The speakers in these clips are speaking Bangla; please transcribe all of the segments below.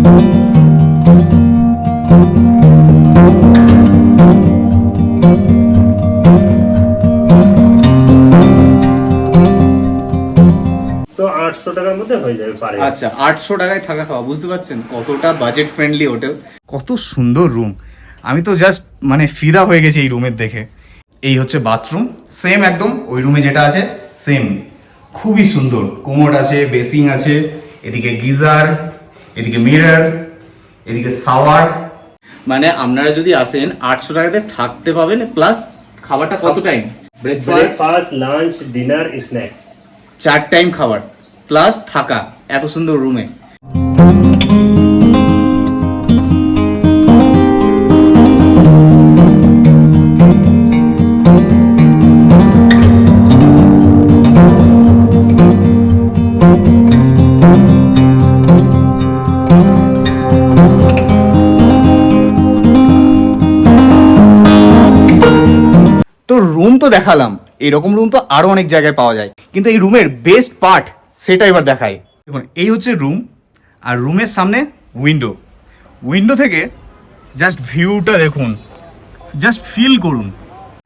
তো 800 টাকার মধ্যে হয়ে যাবে পারে। আচ্ছা, 800 টাকায় থাকা খাওয়া, বুঝতে পারছেন কতটা বাজেট ফ্রেন্ডলি হোটেল। কত সুন্দর রুম, আমি তো জাস্ট মানে ফিদা হয়ে গেছি এই রুমের দেখে। এই হচ্ছে বাথরুম, সেম একদম ওই রুমে যেটা আছে সেম, খুবই সুন্দর। কোমোড আছে, বেসিং আছে, এদিকে গিজার, এদিকে মিরর, এদিকে শাওয়ার। মানে আপনারা যদি আসেন 800 টাকাতে থাকতে পাবেন, প্লাস খাবারটা কত time? Breakfast, lunch, dinner, snacks, 4 time খাবার প্লাস থাকা এত সুন্দর রুমে। তো রুম তো দেখালাম, এরকম রুম তো আরো অনেক জায়গায় পাওয়া যায়, কিন্তু এই রুমের বেস্ট পার্ট সেটা এবার দেখাই। দেখুন এই হচ্ছে রুম, আর রুমের সামনে উইন্ডো। উইন্ডো থেকে জাস্ট ভিউটা দেখুন, জাস্ট ফিল করুন।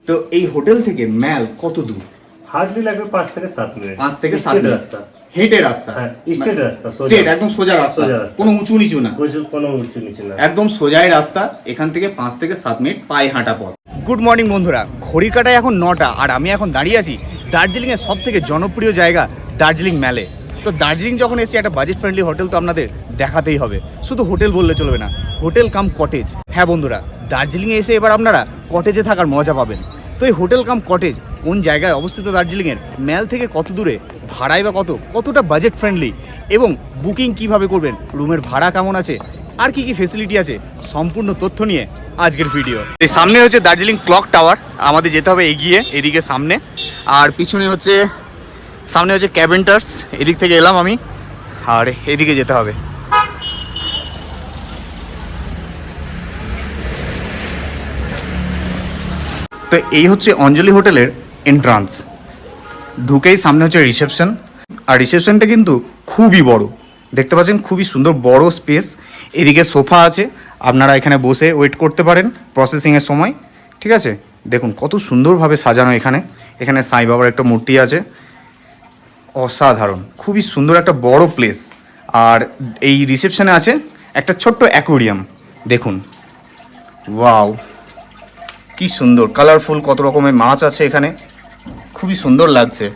তো এই হোটেল থেকে ম্যাল কত দূর? হার্ডলি লাগবে 5 থেকে 7 মিনিট। 5 থেকে 7 স্ট্রেট মিনিট রাস্তা, হেঁটে রাস্তা। হ্যাঁ স্ট্রেট রাস্তা, স্ট্রেট একদম সোজা রাস্তা, সোজা রাস্তা, কোনো উঁচু নিচু না, কোনো উঁচু নিচু না, একদম সোজাই রাস্তা। এখান থেকে 5 থেকে 7 মিনিট পায়ে হাঁটা পথ। গুড মর্নিং বন্ধুরা, ঘড়ির কাটায় এখন 9টা, আর আমি এখন দাঁড়িয়ে আছি দার্জিলিংয়ের সব থেকে জনপ্রিয় জায়গা দার্জিলিং ম্যালে। তো দার্জিলিং যখন এসেছি, একটা বাজেট ফ্রেন্ডলি হোটেল তো আপনাদের দেখাতেই হবে। শুধু হোটেল বললে চলবে না, হোটেল কাম কটেজ। হ্যাঁ বন্ধুরা, দার্জিলিংয়ে এসে এবার আপনারা কটেজে থাকার মজা পাবেন। তো এই হোটেল কাম কটেজ কোন জায়গায় অবস্থিত দার্জিলিংয়ের, ম্যাল থেকে কত দূরে, ভাড়াই বা কতটা বাজেট ফ্রেন্ডলি, এবং বুকিং কিভাবে করবেন, রুমের ভাড়া কেমন আছে, আর কি কি ফেসিলিটি আছে, সম্পূর্ণ তথ্য নিয়ে আজকের ভিডিও। এই সামনে হচ্ছে দার্জিলিং ক্লক টাওয়ার, আমাদের যেতে হবে এগিয়ে এদিকে সামনে, আর পিছনে হচ্ছে সামনে হচ্ছে ক্যাবেন্টার্স। এদিক থেকে এলাম আমি, আর এদিকে যেতে হবে। তো এই হচ্ছে অঞ্জলি হোটেলের এন্ট্রান্স। ঢুকেই সামনে হচ্ছে রিসেপশন, আর রিসেপশনটা কিন্তু খুবই বড়, দেখতে পাচ্ছেন খুবই সুন্দর বড় স্পেস। এদিকে সোফা আছে, আপনারা এখানে বসে ওয়েট করতে পারেন প্রসেসিংয়ের সময়। ঠিক আছে, দেখুন কত সুন্দরভাবে সাজানো। এখানে সাই বাবার একটা মূর্তি আছে, অসাধারণ, খুবই সুন্দর একটা বড় প্লেস। আর এই রিসেপশনে আছে একটা ছোট্ট অ্যাকোয়ারিয়াম, দেখুন ওয়াও কি সুন্দর, কালারফুল কত রকমের মাছ আছে এখানে, খুবই সুন্দর লাগছে।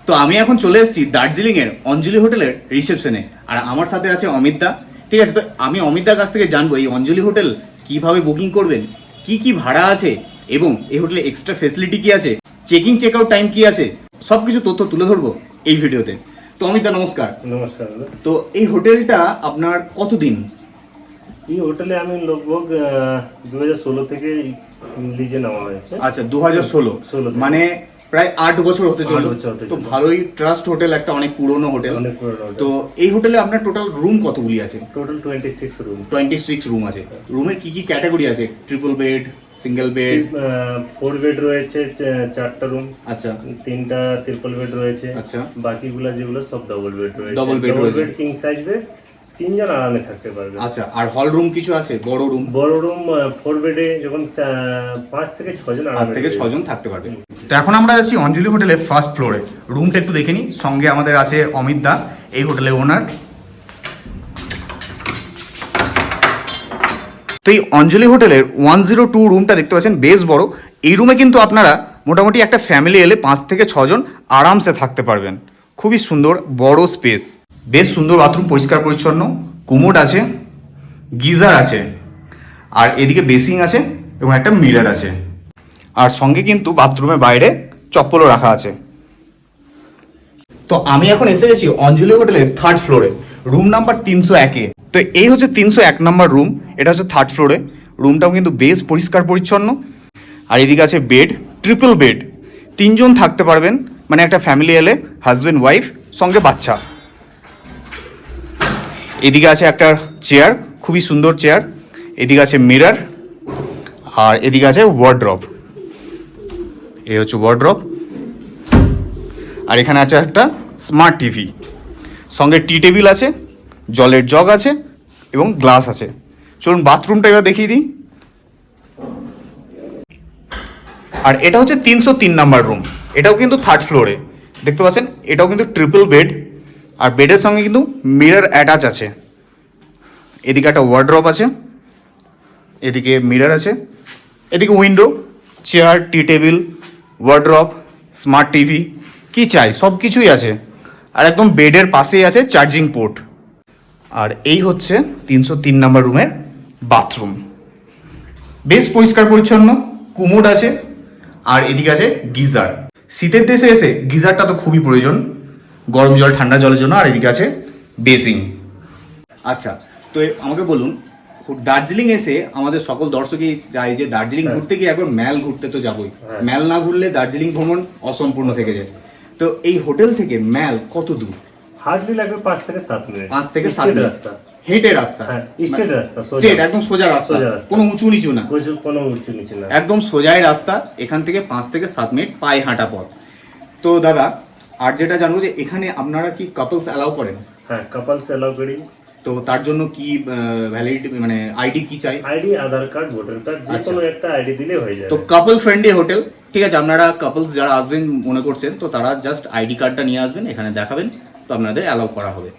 তো আমি এখন চলে এসেছি দার্জিলিংয়ের অঞ্জলি হোটেলের রিসেপশনে, আর আমার সাথে আছে অমিত দা। ঠিক আছে, তো আমি অমিত দার কাছ থেকে জানবো এই অঞ্জলি হোটেল কিভাবে বুকিং করবেন, কি কি ভাড়া আছে, এবং এই হোটেলে এক্সট্রা ফেসিলিটি কি আছে, চেকিং চেক আউট টাইম কি আছে, সবকিছু তথ্য তুলে ধরবো এই ভিডিওতে। তো অমিত দা নমস্কার। নমস্কার। তো এই হোটেলটা আপনার কতদিন? এই হোটেলে আমি লগভগ 2016 থেকে লিজে নেওয়া হয়েছে। আচ্ছা, 2016, মানে প্রায় 8 বছর হতে চললো। তো ভালোই ট্রাস্ট হোটেল, একটা অনেক পুরনো হোটেল। তো এই হোটেলে আপনার টোটাল রুম কতগুলি আছে? Total 26 room. 26 রুম আছে। রুমের কি কি ক্যাটাগরি আছে? Triple bed, single bed? 4 bed রয়েছে 4টা রুম। আচ্ছা, 3টা ট্রিপল বেড রয়েছে। আচ্ছা, বাকিগুলো যেগুলো সব ডাবল বেড রয়েছে। Double bed king size bed, 3 জন আরামে থাকতে পারবে। আচ্ছা, আর হল রুম কিছু আছে? বড় রুম 4 বেডে যখন 5 থেকে 6 জন, 5 থেকে 6 জন থাকতে পারবে। তো এখন আমরা আছি অঞ্জলি হোটেলের ফার্স্ট ফ্লোরে। রুমটা একটু দেখে নিই। সঙ্গে আমাদের আছে অমিত দা, এই হোটেলের ওনার। তো এই অঞ্জলি হোটেলের 102 রুমটা দেখতে পাচ্ছেন, বেশ বড়। এই রুমে কিন্তু আপনারা মোটামুটি একটা ফ্যামিলি এলে 5 থেকে 6 জন আরামসে থাকতে পারবেন। খুবই সুন্দর বড় স্পেস, বেশ সুন্দর বাথরুম, পরিষ্কার পরিচ্ছন্ন, কোমোড আছে, গিজার আছে, আর এদিকে বেসিং আছে এবং একটা মিরর আছে। আর সঙ্গে কিন্তু বাথরুমের বাইরে চপ্পলও রাখা আছে। তো আমি এখন এসে গেছি অঞ্জলি হোটেলের 3rd ফ্লোরে, রুম নাম্বার 301-এ। তো এই হচ্ছে 301 নম্বর রুম, এটা হচ্ছে 3rd ফ্লোরে। রুমটাও কিন্তু বেশ পরিষ্কার পরিচ্ছন্ন। আর এদিকে আছে বেড, ট্রিপল বেড, 3 জন থাকতে পারবেন, মানে একটা ফ্যামিলি এলে হাজব্যান্ড ওয়াইফ সঙ্গে বাচ্চা। এদিকে আছে একটা চেয়ার, খুবই সুন্দর চেয়ার। এদিকে আছে মিরর, আর এদিকে আছে ওয়ার্ড্রপ। এই হচ্ছে ওয়ার্ড্রপ। আর এখানে আছে একটা স্মার্ট টিভি, সঙ্গে টি টেবিল আছে, জলের জগ আছে, এবং গ্লাস আছে। চলুন বাথরুমটা এবার দেখিয়ে দিই। আর এটা হচ্ছে 303 নাম্বার রুম, এটাও কিন্তু 3rd ফ্লোরে। দেখতে পাচ্ছেন এটাও কিন্তু ট্রিপল বেড, আর বেডের সঙ্গে কিন্তু মিরর অ্যাটাচ আছে। এদিকে একটা ওয়ার্ড্রপ আছে, এদিকে মিরর আছে, এদিকে উইন্ডো, চেয়ার, টি টেবিল, ওয়ার্ড্রপ, স্মার্ট টিভি, কি চাই সব কিছুই আছে। আর একদম বেডের পাশেই আছে চার্জিং পোর্ট। আর এই হচ্ছে 303 নাম্বার রুমের বাথরুম। বেশ পরিষ্কার পরিচ্ছন্ন, কুমোড আছে, আর এদিকে আছে গিজার। শীতের দেশে এসে গিজারটা তো খুবই প্রয়োজন, গরম জল ঠান্ডা জলের জন্য। আর এদিকে আছে বেসিং। আচ্ছা, তো আমাকে বলুন, দার্জিলিং এসে আমাদের সকল দর্শকই চাই যে দার্জিলিং ঘুরতে গিয়ে একবার ম্যাল ঘুরতে তো যাবোই, ম্যাল না ঘুরলে দার্জিলিং ভ্রমণ অসম্পূর্ণ থেকে যায়। তো এই হোটেল থেকে ম্যাল কত দূর? হার্ডলি লাগবে 5 থেকে 7 মিনিট। 5 থেকে 7 মিনিট রাস্তা, হেঁটে রাস্তা, স্ট্রেট রাস্তা, স্ট্রেট একদম সোজা রাস্তা, কোনো উঁচু নিচু না, কোনো উঁচু নিচু না, একদম সোজাই রাস্তা। এখান থেকে 5 থেকে 7 মিনিট পায়ে হাঁটা পথ। তো দাদা, আর যেটা জানবো যে এখানে আপনারা কি কাপলস অ্যালাউ করেন? হ্যাঁ, কাপলস অ্যালাউ করি। তো তার জন্য কি ভ্যালিডিটি মানে আইডি কি চাই? আইডি, আধার কার্ড, ভোটার কার্ড, যে কোনো একটা আইডি দিলে হয়ে যায়। তো কাপল ফ্রেন্ডলি হোটেল, ঠিক আছে। আপনারা কাপলস যারা আসবেন মনে করছেন, তো তারা জাস্ট আইডি কার্ডটা নিয়ে আসবেন, এখানে দেখাবেন, তো আপনাদের অ্যালাউ করা হবে।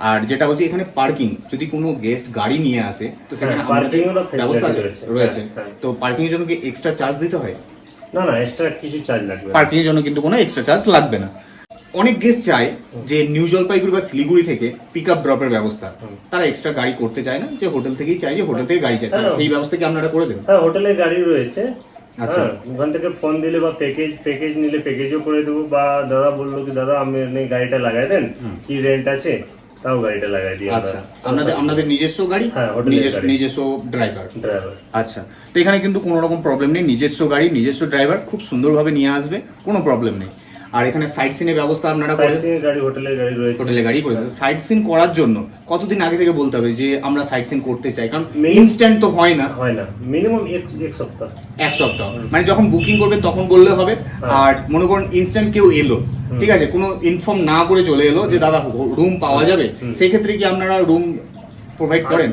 আর যেটা হচ্ছে এখানে পার্কিং, যদি কোনো গেস্ট গাড়ি নিয়ে আসে তো সেখানে পার্কিং এর ব্যবস্থা রয়েছে। হ্যাঁ। তো পার্কিং এর জন্য কি এক্সট্রা চার্জ দিতে হয়? না না, এক্সট্রা কিছু চার্জ লাগবে না। পার্কিং এর জন্য কিন্তু কোনো এক্সট্রা চার্জ লাগবে না। অনেক গেস্ট চায় যে নিউ জলপাইগুড়ি বা শিলিগুড়ি থেকে পিক আপ ড্রপের ব্যবস্থা, তারা এক্সট্রা গাড়ি করতে চায় না, যে হোটেল থেকেই চায় যে হোটেল থেকে গাড়ি চায়, সেই ব্যবস্থা কি আপনারা করে দেবেন? হ্যাঁ, হোটেলে গাড়ি রয়েছে। আচ্ছা, ওখান থেকে ফোন দিলে বা প্যাকেজ নিলে প্যাকেজও করে দেবো, বা দাদা বললো কি দাদা আমি গাড়িটা লাগাই দেন, কি রেন্ট আছে, তাও গাড়িটা লাগাই দিই। আচ্ছা, আপনাদের নিজস্ব গাড়ি? হ্যাঁ, নিজস্ব ড্রাইভার। ড্রাইভার। আচ্ছা, তো এখানে কিন্তু কোনো রকম প্রবলেম নেই, নিজস্ব গাড়ি, নিজস্ব ড্রাইভার, খুব সুন্দরভাবে নিয়ে আসবে, কোনো প্রবলেম নেই। আর এখানে সাইট সিনের ব্যবস্থা আপনারা করেন? গাড়ি, হোটেলের গাড়ি রয়েছে। হোটেলে গাড়ি করে দেন। সাইট সিন করার জন্য কতদিন আগে থেকে বলতে হবে যে আমরা সাইট সিন করতে চাই? কারণ ইনস্ট্যান্ট তো হয় না, মিনিমাম এক সপ্তাহ। এক সপ্তাহ মানে যখন বুকিং করবেন তখন বললে হবে। আর মনে করুন ইনস্ট্যান্ট কেউ এলো, ঠিক আছে, কোনো ইনফর্ম না করে চলে এলো যে দাদা রুম পাওয়া যাবে, সেই ক্ষেত্রে কি আপনারা রুম প্রোভাইড করেন?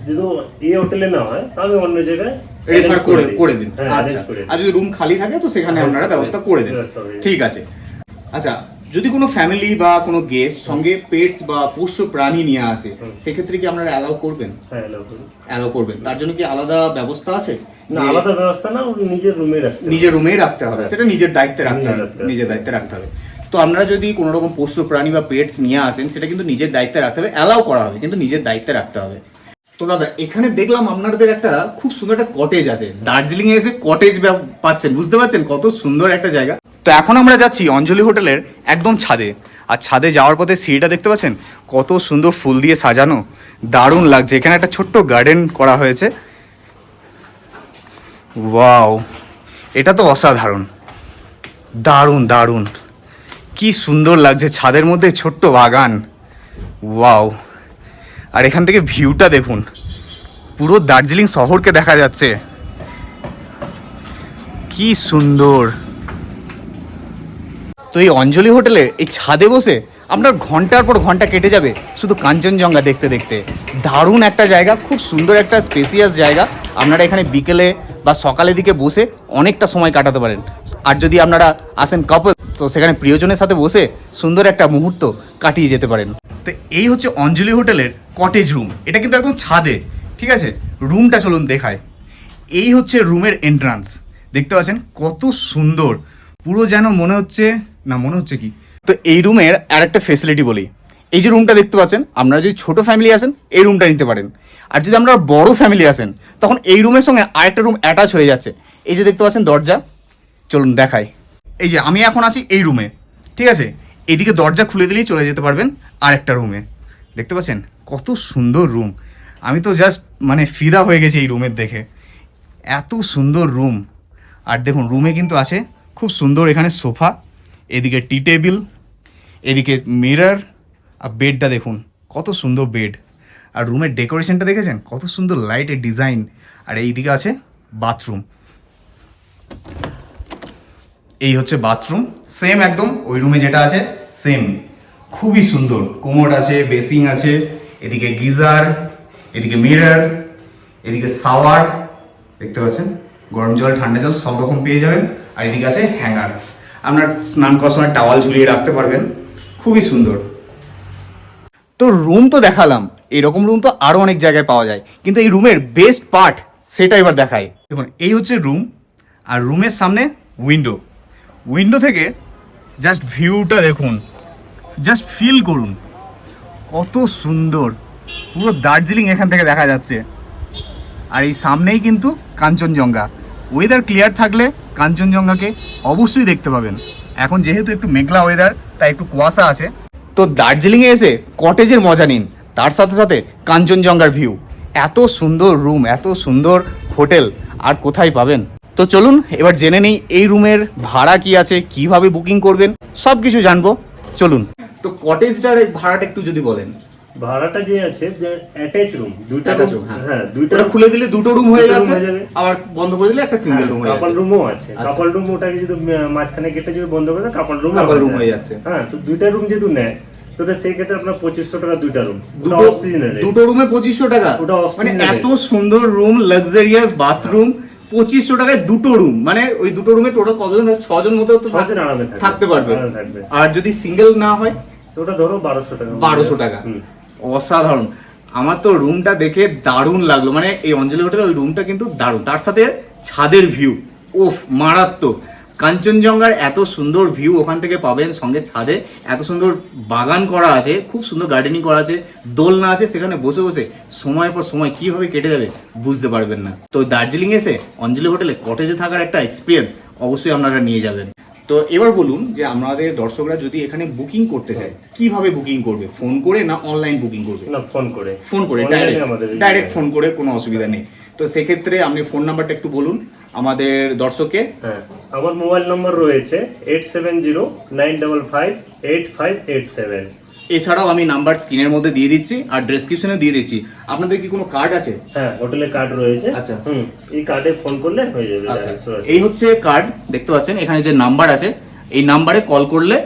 যদি এই হোটেলে না হয় তাহলে অন্য জায়গায় রেফার করে দিন। আচ্ছা, আর যদি রুম খালি থাকে তো সেখানে আপনারা ব্যবস্থা করে দিন, ঠিক আছে। আচ্ছা, যদি কোনো ফ্যামিলি বা কোনো গেস্ট সঙ্গে পেটস বা পোষ্য প্রাণী নিয়ে আসে, সেক্ষেত্রে কি আপনারা অ্যালাউ করবেন? হ্যাঁ, অ্যালাউ করবেন। তার জন্য কি আলাদা ব্যবস্থা আছে? না, আলাদা ব্যবস্থা না, নিজের রুমেই রাখতে হবে, সেটা নিজের দায়িত্বে রাখতে হবে। তো আপনারা যদি কোনো রকম পোষ্য প্রাণী বা পেটস নিয়ে আসেন, সেটা কিন্তু নিজের দায়িত্বে রাখতে হবে, অ্যালাউ করা হবে কিন্তু নিজের দায়িত্বে রাখতে হবে। তো দাদা, এখানে দেখলাম আপনাদের একটা খুব সুন্দর একটা কটেজ আছে। দার্জিলিং এ এসে কটেজ পাচ্ছেন, বুঝতে পারছেন কত সুন্দর একটা জায়গা। তো এখন আমরা যাচ্ছি অঞ্জলি হোটেলের একদম ছাদে। আর ছাদে যাওয়ার পথে সিঁড়িটা দেখতে পাচ্ছেন কত সুন্দর ফুল দিয়ে সাজানো, দারুণ লাগছে। এখানে একটা ছোট্ট গার্ডেন করা হয়েছে। ওয়াও, এটা তো অসাধারণ, দারুণ দারুণ, কি সুন্দর লাগছে। ছাদের মধ্যে ছোট্ট বাগান, ওয়াও। আর এখান থেকে ভিউটা দেখুন, পুরো দার্জিলিং শহরকে দেখা যাচ্ছে, কি সুন্দর। তো এই অঞ্জলি হোটেলের এই ছাদে বসে আপনার ঘন্টার পর ঘন্টা কেটে যাবে শুধু কাঞ্চনজঙ্ঘা দেখতে দেখতে। দারুণ একটা জায়গা, খুব সুন্দর একটা স্পেসিয়াস জায়গা। আপনারা এখানে বিকেলে বা সকালের দিকে বসে অনেকটা সময় কাটাতে পারেন। আর যদি আপনারা আসেন কাপল, তো সেখানে প্রিয়জনের সাথে বসে সুন্দর একটা মুহূর্ত কাটিয়ে যেতে পারেন। তো এই হচ্ছে অঞ্জলি হোটেলের কটেজ রুম। এটা কিন্তু একদম ছাদে, ঠিক আছে। রুমটা চলুন দেখায়। এই হচ্ছে রুমের এন্ট্রান্স, দেখতে পাচ্ছেন কত সুন্দর, পুরো যেন মনে হচ্ছে কি। তো এই রুমের আর একটা ফেসিলিটি বলি, এই যে রুমটা দেখতে পাচ্ছেন, আপনারা যদি ছোট ফ্যামিলি আসেন এই রুমটা নিতে পারেন। আর যদি আমরা বড় ফ্যামিলি আসেন তখন এই রুমের সঙ্গে আরেকটা রুম অ্যাটাচ হয়ে যাচ্ছে। এই যে দেখতে পাচ্ছেন দরজা, চলুন দেখাই। এই যে আমি এখন আছি এই রুমে, ঠিক আছে। এইদিকে দরজা খুলে দিলেই চলে যেতে পারবেন আরেকটা রুমে। দেখতে পাচ্ছেন কত সুন্দর রুম। আমি তো জাস্ট ফিদা হয়ে গেছি এই রুমের দেখে, এত সুন্দর রুম। আর দেখুন রুমে কিন্তু আছে খুব সুন্দর এখানে সোফা, এদিকে টি টেবিল, এদিকে মিরর, আর বেডটা দেখুন কত সুন্দর বেড। আর রুমের ডেকোরেশনটা দেখেছেন কত সুন্দর লাইটের ডিজাইন। আর এইদিকে আছে বাথরুম, এই হচ্ছে বাথরুম, সেম একদম ওই রুমে যেটা আছে সেম, খুবই সুন্দর। কোমোড আছে, বেসিং আছে, এদিকে গিজার, এদিকে মিরর, এদিকে শাওয়ার দেখতে পাচ্ছেন, গরম জল ঠান্ডা জল সব রকম পেয়ে যাবেন। আর এদিকে আছে হ্যাঙ্গার, আপনার স্নান করার সময় টাওয়াল ঝুলিয়ে রাখতে পারবেন, খুবই সুন্দর। তো রুম তো দেখালাম, এরকম রুম তো আরও অনেক জায়গায় পাওয়া যায়, কিন্তু এই রুমের বেস্ট পার্ট সেটা এবার দেখাই। দেখুন এই হচ্ছে রুম, আর রুমের সামনে উইন্ডো, উইন্ডো থেকে জাস্ট ভিউটা দেখুন, জাস্ট ফিল করুন কত সুন্দর, পুরো দার্জিলিং এখান থেকে দেখা যাচ্ছে। আর এই সামনেই কিন্তু কাঞ্চনজঙ্ঘা, ওয়েদার ক্লিয়ার থাকলে কাঞ্চনজঙ্ঘাকে অবশ্যই দেখতে পাবেন। এখন যেহেতু একটু মেঘলা ওয়েদার, তাই একটু কুয়াশা আছে। তো দার্জিলিংয়ে এসে কটেজের মজা নিন, তার সাথে সাথে কাঞ্চনজঙ্ঘার ভিউ। এত সুন্দর রুম, এত সুন্দর হোটেল আর কোথায় পাবেন? তো চলুন এবার জেনে নিই এই রুমের ভাড়া কি আছে, কিভাবে বুকিং করবেন, সব কিছু জানবো। চলুন। তো কটেজটার ভাড়াটা একটু যদি বলেন। ভাড়াটা যে আছে যে অ্যাটাচ রুম, দুইটা Attach রুম, room, হ্যাঁ। হ্যাঁ দুইটা ওটা খুলে দিলে দুটো রুম হয়ে দুটো room যাচ্ছে, হয়ে যাবে। আবার বন্ধ করে দিলে একটা সিঙ্গেল রুম হয়ে কাপল যাচ্ছে। রুমও আছে। আচ্ছা। কাপল রুম ওটাকে যদি মাঝখানে গেটটা যদি বন্ধ করে দেয় কাপল রুম Couple room হয়ে যাচ্ছে। হ্যাঁ, তো দুইটা রুম যেহেতু নেয় তো সেই ক্ষেত্রে আপনার 2500 টাকা দুইটা রুম, দুটো অফ সিজনের দুটো রুমে 2500 টাকা, ওটা off মানে season এত সুন্দর রুম, লাক্সারিয়াস বাথরুম, 2500 টাকায় দুটো রুম। মানে ওই দুটো রুমে টোটাল কতজন? 6 জন মতো তো ছজন আরামে থাকতে পারবে। আরামে থাকবে। আর যদি সিঙ্গেল না হয় তো ওটা ধরো 1200 টাকা। 1200 টাকা। হুম। অসাধারণ। আমার তো রুমটা দেখে দারুণ লাগলো, মানে এই অঞ্জলি হোটেল ওই রুমটা কিন্তু দারুণ, তার সাথে ছাদের ভিউ ওফ মারাত্মক। কাঞ্চনজঙ্ঘার এত সুন্দর ভিউ ওখান থেকে পাবেন, সঙ্গে ছাদে এত সুন্দর বাগান করা আছে, খুব সুন্দর গার্ডেনিং করা আছে, দোলনা আছে, সেখানে বসে বসে সময়ের পর সময় কিভাবে কেটে যাবে বুঝতে পারবেন না। তো দার্জিলিং এসে অঞ্জলি হোটেলে কটেজে থাকার একটা এক্সপিরিয়েন্স অবশ্যই আপনারা নিয়ে যাবেন। তো এবার বলুন যে আমাদের দর্শকরা যদি এখানে বুকিং করতে চায় কিভাবে বুকিং করবে? ফোন করে না অনলাইন বুকিং করবে? না, ফোন করে। ফোন করে, Online এ আমাদের ডাইরেক্ট ফোন করে, কোনো অসুবিধা নেই। তো সেক্ষেত্রে আপনি ফোন নাম্বারটা একটু বলুন আমাদের দর্শককে। হ্যাঁ, আমার মোবাইল নম্বর রয়েছে 8709558587। এছাড়াও আমি নাম্বার স্ক্রিনের মধ্যে দিয়ে দিচ্ছি আর ডেসক্রিপশনে দিয়ে দিচ্ছি। আপনাদের কি কোনো কার্ড আছে? হ্যাঁ, হোটেলে কার্ড রয়েছে। আচ্ছা। এই কার্ডে ফোন করলে হয়ে যাবে। আচ্ছা, direct। এই হচ্ছে কার্ড, দেখতে পাচ্ছেন এখানে যে নাম্বার আছে, এই নাম্বারে কল করলে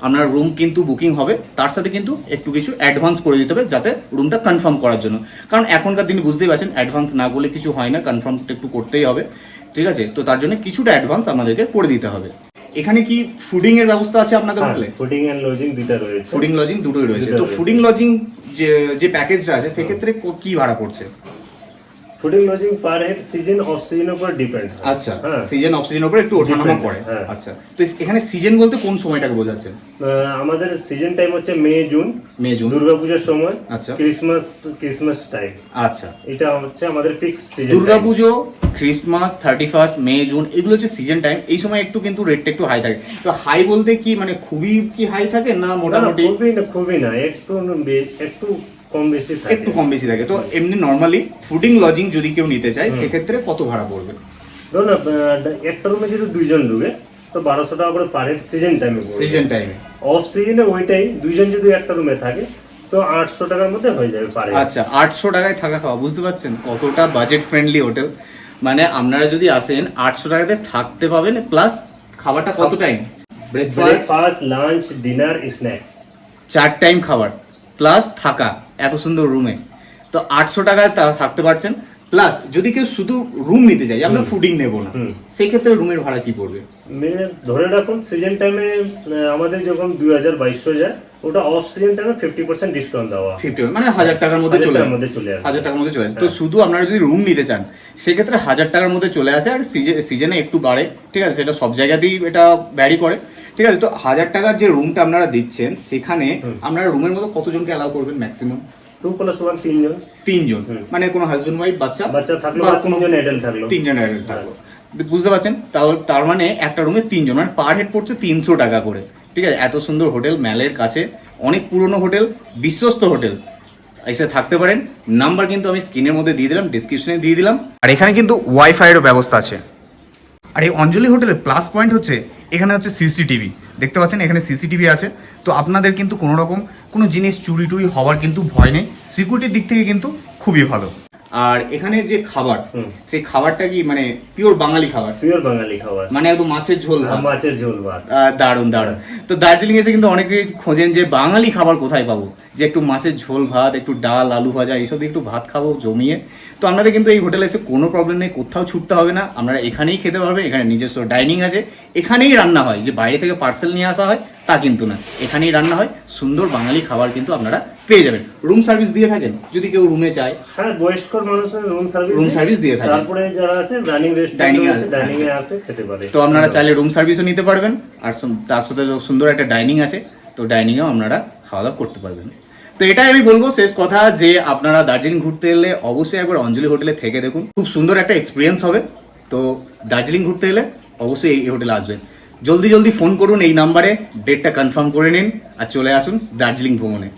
আপনার রুম কিন্তু বুকিং হবে, তার সাথে কিন্তু একটু কিছু অ্যাডভান্স করে দিতে হবে যাতে রুমটা কনফার্ম করার জন্য। কারণ এখনকার দিনে বুঝতেই পারছেন অ্যাডভান্স না করলে কিছু হয় না, কনফার্ম একটু করতেই হবে, ঠিক আছে? তো তার জন্য কিছুটা অ্যাডভান্স আপনাদেরকে করে দিতে হবে। এখানে কি ফুডিং এর ব্যবস্থা আছে আপনাদের হোটেলে? ফুডিং এন্ড লজিং দুইটা রয়েছে। ফুডিং লজিং দুটোই রয়েছে। দুটোই তো রয়েছে। ফুডিং লজিং যে প্যাকেজটা আছে সেক্ষেত্রে কি ভাড়া পড়ছে? Fooding lodging per head season of সিজনের উপর ডিপেন্ড। আচ্ছা, হ্যাঁ, সিজন অফ সিজন উপর একটু ওঠানামা Different, করে। হ্যাঁ। আচ্ছা, তো এখানে সিজন বলতে কোন সময়টাকে বোঝাচ্ছেন? আমাদের সিজন টাইম হচ্ছে মে জুন। মে জুন, দুর্গাপূজার সময়। আচ্ছা। Christmas time. আচ্ছা, এটা হচ্ছে আমাদের ফিক্স সিজন। দুর্গাপুজো, ক্রিসমাস, 31 মে, জুন, এগুলো হচ্ছে সিজন টাইম। এই সময় একটু কিন্তু রেটটা একটু হাই থাকে। তো হাই বলতে কি মানে খুবই কি হাই থাকে না মোটামুটি? খুবই না, একটু কম বেশি থাকে। একটু কম বেশি থাকে। তো এমনি নর্মালি ফুডিং লজিং যদি কেউ নিতে চায় সেক্ষেত্রে কত ভাড়া পড়বে? ধরুন একটা রুমে যদি দুইজন ঢুকে তো 1200 টাকা করে পার হেড সিজন টাইমে। সিজন টাইমে। অফ সিজনে ওইটাই দুইজন যদি একটা রুমে থাকে তো 800 টাকার মধ্যে হয়ে যাবে পার হেড। আচ্ছা, 800 টাকায় থাকা খাওয়া, বুঝতে পারছেন কতটা বাজেট ফ্রেন্ডলি হোটেল। মানে আপনারা যদি আসেন 800 টাকাতে থাকতে পাবেন, প্লাস খাবারটা কত time? Breakfast, lunch, dinner, snacks, 4 time খাবার প্লাস থাকা এত সুন্দর রুমে। তো 800 টাকায় থাকতে পারছেন। প্লাস যদি কেউ শুধু রুম নিতে চাই, আমরা ফুডিং নেব না, সেই ক্ষেত্রে রুমের ভাড়া কি পড়বে? ধরে রাখুন সিজন টাইমে আমাদের যখন 2200 যায়, ওটা অফ সিজন টাইমে 50% ডিসকাউন্ট দেওয়া। 50 মানে 1000 টাকার মধ্যে চলে আসে। 1000 টাকার মধ্যে চলে আসে। তো শুধু আপনারা যদি রুম নিতে চান সেক্ষেত্রে 1000 টাকার মধ্যে চলে আসে। আর সিজনে একটু বাড়ে, ঠিক আছে? সেটা সব জায়গাতেই এটা ভ্যারি করে, ঠিক আছে? তো 1000 টাকার যে রুমটা আপনারা দিচ্ছেন সেখানে আপনারা রুমের মধ্যে কতজনকে অ্যালাউ করবেন ম্যাক্সিমাম? 2+1 তিনজন। তিনজন, মানে কোনো হাজবেন্ড ওয়াইফ বাচ্চা থাকলো, বা কোনো তিনজন অ্যাডাল্ট থাকলো। তিনজন অ্যাডাল্ট থাকলো, বুঝতে পারছেন? তার মানে একটা রুমে তিনজন, মানে পার হেড পড়ছে 300 টাকা করে, ঠিক আছে? এত সুন্দর হোটেল, ম্যালের কাছে, অনেক পুরনো হোটেল, বিশ্বস্ত হোটেল, এসে থাকতে পারেন। নাম্বার কিন্তু আমি স্ক্রিনের মধ্যে দিয়ে দিলাম, ডিসক্রিপশনে দিয়ে দিলাম। আর এখানে কিন্তু ওয়াইফাইয়েরও ব্যবস্থা আছে। আর এই অঞ্জলি হোটেলের প্লাস পয়েন্ট হচ্ছে এখানে হচ্ছে সিসিটিভি, দেখতে পাচ্ছেন এখানে সিসিটিভি আছে। তো আপনাদের কিন্তু কোনো রকম কোনো জিনিস চুরি টুরি হওয়ার কিন্তু ভয় নেই, সিকিউরিটির দিক থেকে কিন্তু খুবই ভালো। আর এখানে যে খাবার, সেই খাবারটা কি মানে পিওর বাঙালি খাবার? পিওর বাঙালি খাবার, মানে একদম মাছের ঝোল ভাত? মাছের ঝোল ভাত। দারুণ দারুণ। তো দার্জিলিং এসে কিন্তু অনেকেই খোঁজেন যে বাঙালি খাবার কোথায় পাবো, যে একটু মাছের ঝোল ভাত, একটু ডাল আলু ভাজা এইসব দিয়ে একটু ভাত খাবো জমিয়ে। তো আপনাদের কিন্তু এই হোটেলে এসে কোনো প্রবলেম নেই, কোথাও ছুটতে হবে না, আপনারা এখানেই খেতে পারবেন। এখানে নিজস্ব ডাইনিং আছে, এখানেই রান্না হয়, যে বাইরে থেকে পার্সেল নিয়ে আসা হয় তা কিন্তু না, এখানেই রান্না হয়। সুন্দর বাঙালি খাবার কিন্তু আপনারা পেয়ে যাবেন। রুম সার্ভিস দিয়ে থাকেন যদি কেউ রুমে চায়? হ্যাঁ, বয়স্ক মানুষের রুম সার্ভিস দিয়ে থাকেন। তারপরে যারা আছে ডাইনিং রেস্টুরেন্ট আছে, ডাইনিং এ আসে খেতে পারে। তো আপনারা চাইলে রুম সার্ভিসও নিতে পারবেন, আর তার সাথে সুন্দর একটা ডাইনিং আছে, তো ডাইনিংয়েও আপনারা খাওয়া দাওয়া করতে পারবেন। তো এটাই আমি বলবো শেষ কথা, যে আপনারা দার্জিলিং ঘুরতে এলে অবশ্যই একবার অঞ্জলি হোটেলে থেকে দেখুন, খুব সুন্দর একটা এক্সপিরিয়েন্স হবে। তো দার্জিলিং ঘুরতে এলে অবশ্যই এই হোটেলে আসবেন। জলদি জলদি ফোন করুন এই নাম্বারে, ডেটটা কনফার্ম করে নিন আর চলে আসুন দার্জিলিং ভ্রমণে।